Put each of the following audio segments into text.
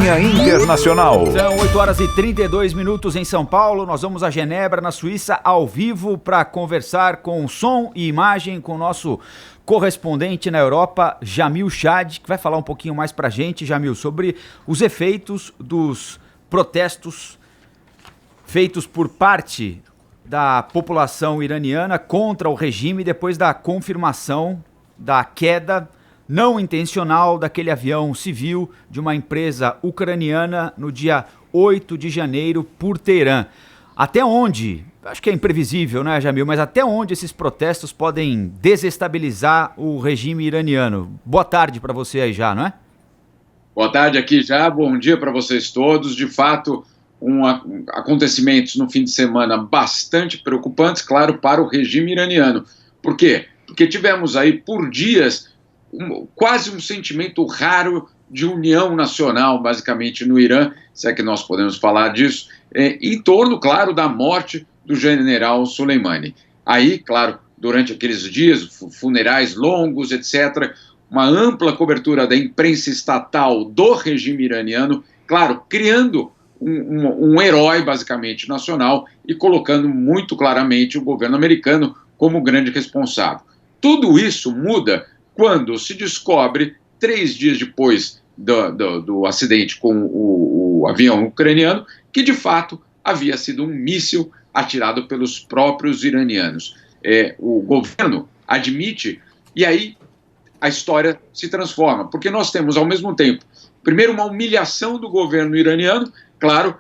Linha Internacional. São 8 horas e 32 minutos em São Paulo. Nós vamos a Genebra, na Suíça, ao vivo, para conversar com som e imagem com o nosso correspondente na Europa, Jamil Chad, que vai falar um pouquinho mais para a gente, Jamil, sobre os efeitos dos protestos feitos por parte da população iraniana contra o regime depois da confirmação da queda não intencional daquele avião civil de uma empresa ucraniana no dia 8 de janeiro por Teherã. Até onde, acho que é imprevisível, né, Jamil, mas até onde esses protestos podem desestabilizar o regime iraniano? Boa tarde para você aí já, não é? Boa tarde aqui já, bom dia para vocês todos. De fato, acontecimentos no fim de semana bastante preocupantes, claro, para o regime iraniano. Por quê? Porque tivemos aí por dias quase um sentimento raro de união nacional, basicamente, no Irã, se é que nós podemos falar disso, em torno, claro, da morte do general Soleimani. Aí, claro, durante aqueles dias, funerais longos, etc., uma ampla cobertura da imprensa estatal do regime iraniano, claro, criando um herói, basicamente, nacional e colocando muito claramente o governo americano como grande responsável. Tudo isso muda quando se descobre, 3 dias depois do acidente com o avião ucraniano, que de fato havia sido um míssil atirado pelos próprios iranianos. O governo admite, e aí a história se transforma, porque nós temos ao mesmo tempo, primeiro, uma humilhação do governo iraniano, claro,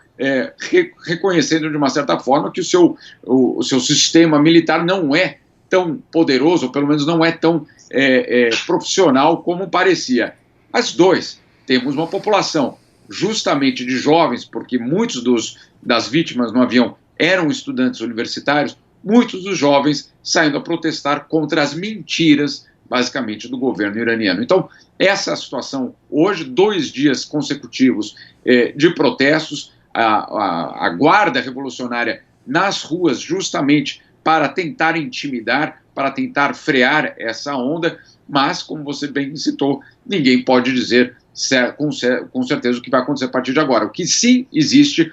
reconhecendo de uma certa forma que o seu sistema militar não é tão poderoso, ou pelo menos não é tão profissional como parecia. As dois, temos uma população justamente de jovens, porque muitos das vítimas no avião eram estudantes universitários, muitos dos jovens saindo a protestar contra as mentiras, basicamente, do governo iraniano. Então, essa é a situação hoje, 2 dias consecutivos de protestos, a Guarda Revolucionária nas ruas justamente para tentar intimidar, para tentar frear essa onda, mas, como você bem citou, ninguém pode dizer com certeza o que vai acontecer a partir de agora. O que sim existe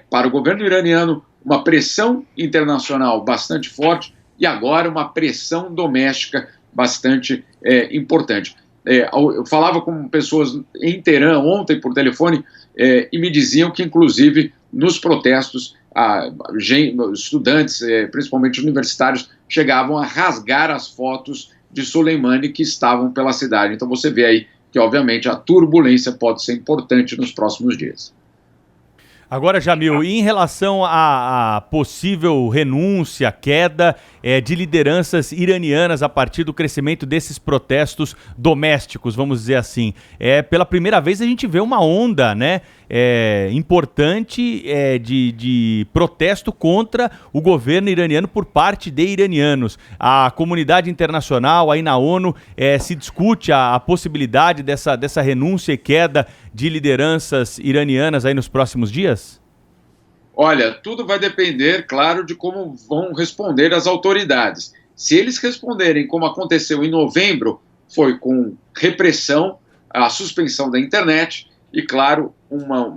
para o governo iraniano, uma pressão internacional bastante forte e agora uma pressão doméstica bastante importante. Eu falava com pessoas em Teherã ontem por telefone e me diziam que, inclusive, nos protestos, estudantes, principalmente universitários, chegavam a rasgar as fotos de Soleimani que estavam pela cidade. Então você vê aí que, obviamente, a turbulência pode ser importante nos próximos dias. Agora, Jamil, em relação à possível renúncia, queda de lideranças iranianas a partir do crescimento desses protestos domésticos, vamos dizer assim, pela primeira vez a gente vê uma onda, né, importante de protesto contra o governo iraniano por parte de iranianos. A comunidade internacional, aí na ONU, se discute a possibilidade dessa renúncia e queda de lideranças iranianas aí nos próximos dias? Olha, tudo vai depender, claro, de como vão responder as autoridades. Se eles responderem como aconteceu em novembro, foi com repressão, a suspensão da internet e, claro,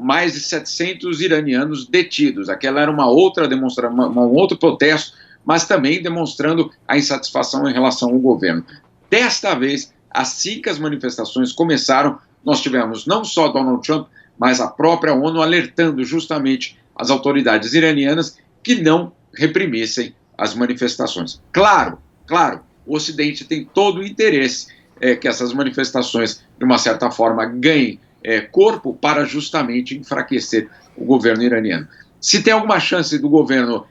mais de 700 iranianos detidos. Aquela era uma outra demonstração, um outro protesto, mas também demonstrando a insatisfação em relação ao governo. Desta vez, assim que as manifestações começaram, nós tivemos não só Donald Trump, mas a própria ONU alertando justamente as autoridades iranianas que não reprimissem as manifestações. Claro, o Ocidente tem todo o interesse que essas manifestações, de uma certa forma, ganhem corpo para justamente enfraquecer o governo iraniano. Se tem alguma chance do governo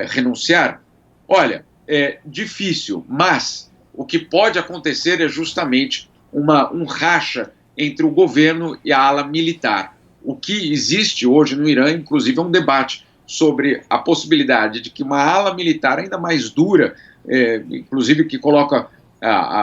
renunciar, olha, é difícil, mas o que pode acontecer é justamente um racha entre o governo e a ala militar. O que existe hoje no Irã, inclusive, é um debate sobre a possibilidade de que uma ala militar ainda mais dura, inclusive que coloca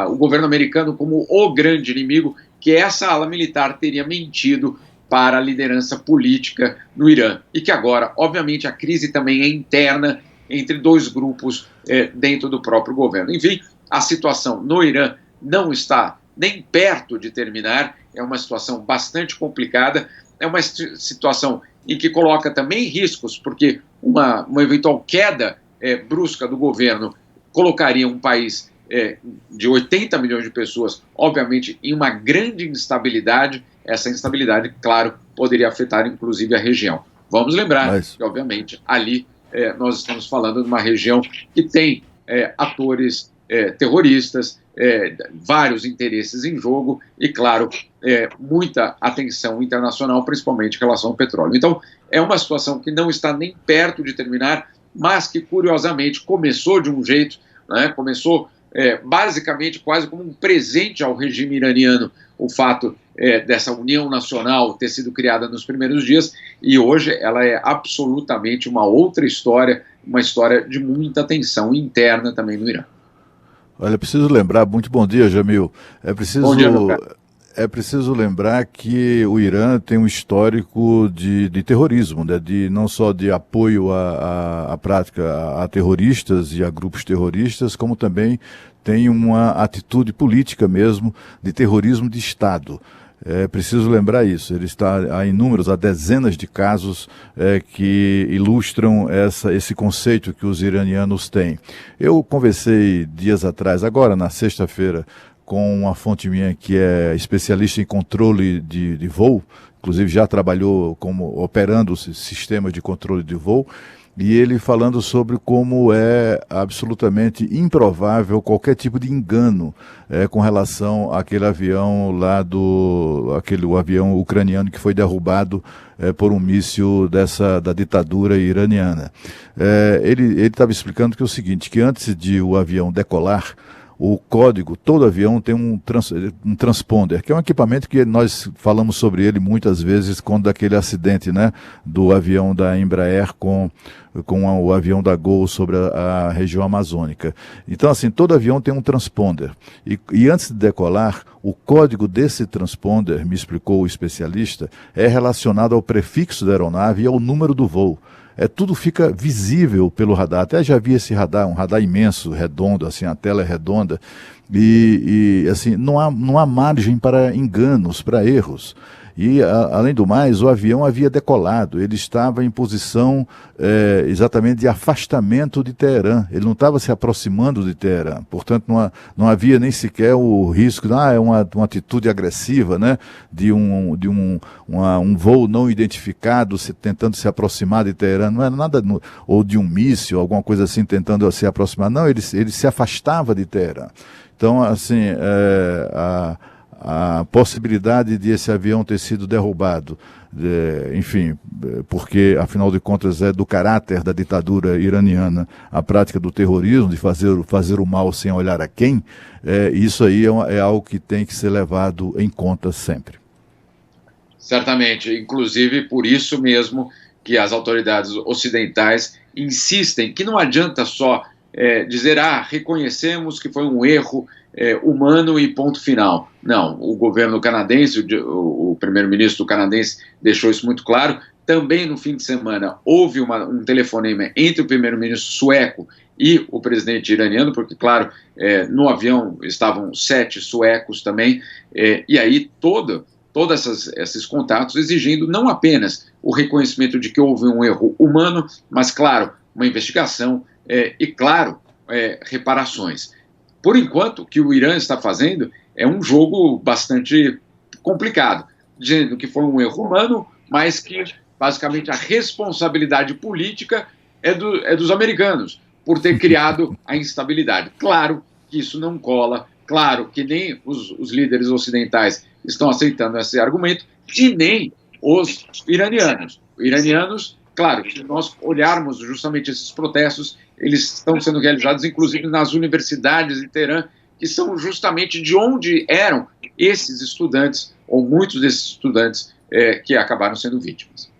o governo americano como o grande inimigo, que essa ala militar teria mentido para a liderança política no Irã. E que agora, obviamente, a crise também é interna entre 2 grupos dentro do próprio governo. Enfim, a situação no Irã não está nem perto de terminar é uma situação bastante complicada, é uma situação em que coloca também riscos, porque uma eventual queda brusca do governo colocaria um país de 80 milhões de pessoas, obviamente, em uma grande instabilidade. Essa instabilidade, claro, poderia afetar inclusive a região. Vamos lembrar que, obviamente, ali nós estamos falando de uma região que tem atores terroristas, vários interesses em jogo e, claro, muita atenção internacional, principalmente em relação ao petróleo. Então, é uma situação que não está nem perto de terminar, mas que, curiosamente, começou de um jeito, né, começou basicamente quase como um presente ao regime iraniano, o fato dessa união nacional ter sido criada nos primeiros dias, e hoje ela é absolutamente uma outra história, uma história de muita tensão interna também no Irã. Olha, preciso lembrar, muito bom dia, Jamil. Bom dia, meu cara. É preciso lembrar que o Irã tem um histórico de terrorismo, né? Não só de apoio à prática a terroristas e a grupos terroristas, como também tem uma atitude política mesmo de terrorismo de Estado. É preciso lembrar isso. Ele está há dezenas de casos que ilustram esse conceito que os iranianos têm. Eu conversei dias atrás, agora na sexta-feira, com uma fonte minha que é especialista em controle de voo, inclusive já trabalhou operando sistemas de controle de voo, e ele falando sobre como é absolutamente improvável qualquer tipo de engano com relação àquele avião lá o avião ucraniano que foi derrubado por um míssil da ditadura iraniana. Ele estava explicando que é o seguinte, que antes de o avião decolar, o código, todo avião tem um transponder, que é um equipamento que nós falamos sobre ele muitas vezes quando daquele acidente, né, do avião da Embraer com o avião da Gol sobre a região amazônica. Então, assim, todo avião tem um transponder. E antes de decolar, o código desse transponder, me explicou o especialista, é relacionado ao prefixo da aeronave e ao número do voo. Tudo fica visível pelo radar. Até já vi esse radar, um radar imenso, redondo, assim, a tela é redonda, e assim, não há margem para enganos, para erros. E, além do mais, o avião havia decolado, ele estava em posição exatamente de afastamento de Teherã, ele não estava se aproximando de Teherã, portanto não havia nem sequer o risco, é uma atitude agressiva, né, de um voo não identificado tentando se aproximar de Teherã, não era nada, ou de um míssil, alguma coisa assim tentando se aproximar, não, ele se afastava de Teherã. Então, assim, a possibilidade de esse avião ter sido derrubado, enfim, porque afinal de contas é do caráter da ditadura iraniana a prática do terrorismo, de fazer o mal sem olhar a quem, isso aí é algo que tem que ser levado em conta sempre. Certamente, inclusive por isso mesmo que as autoridades ocidentais insistem que não adianta só dizer, reconhecemos que foi um erro humano e ponto final. Não, o governo canadense, o primeiro-ministro canadense deixou isso muito claro. Também no fim de semana houve um telefonema entre o primeiro-ministro sueco e o presidente iraniano, porque, claro, no avião estavam 7 suecos também, e aí todos esses contatos exigindo não apenas o reconhecimento de que houve um erro humano, mas, claro, uma investigação e, claro, reparações. Por enquanto, o que o Irã está fazendo é um jogo bastante complicado, dizendo que foi um erro humano, mas que, basicamente, a responsabilidade política é dos americanos, por ter criado a instabilidade. Claro que isso não cola, claro que nem os líderes ocidentais estão aceitando esse argumento, e nem os iranianos. Iranianos, claro, se nós olharmos justamente esses protestos, eles estão sendo realizados, inclusive, nas universidades de Teherã, que são justamente de onde eram esses estudantes, ou muitos desses estudantes, que acabaram sendo vítimas.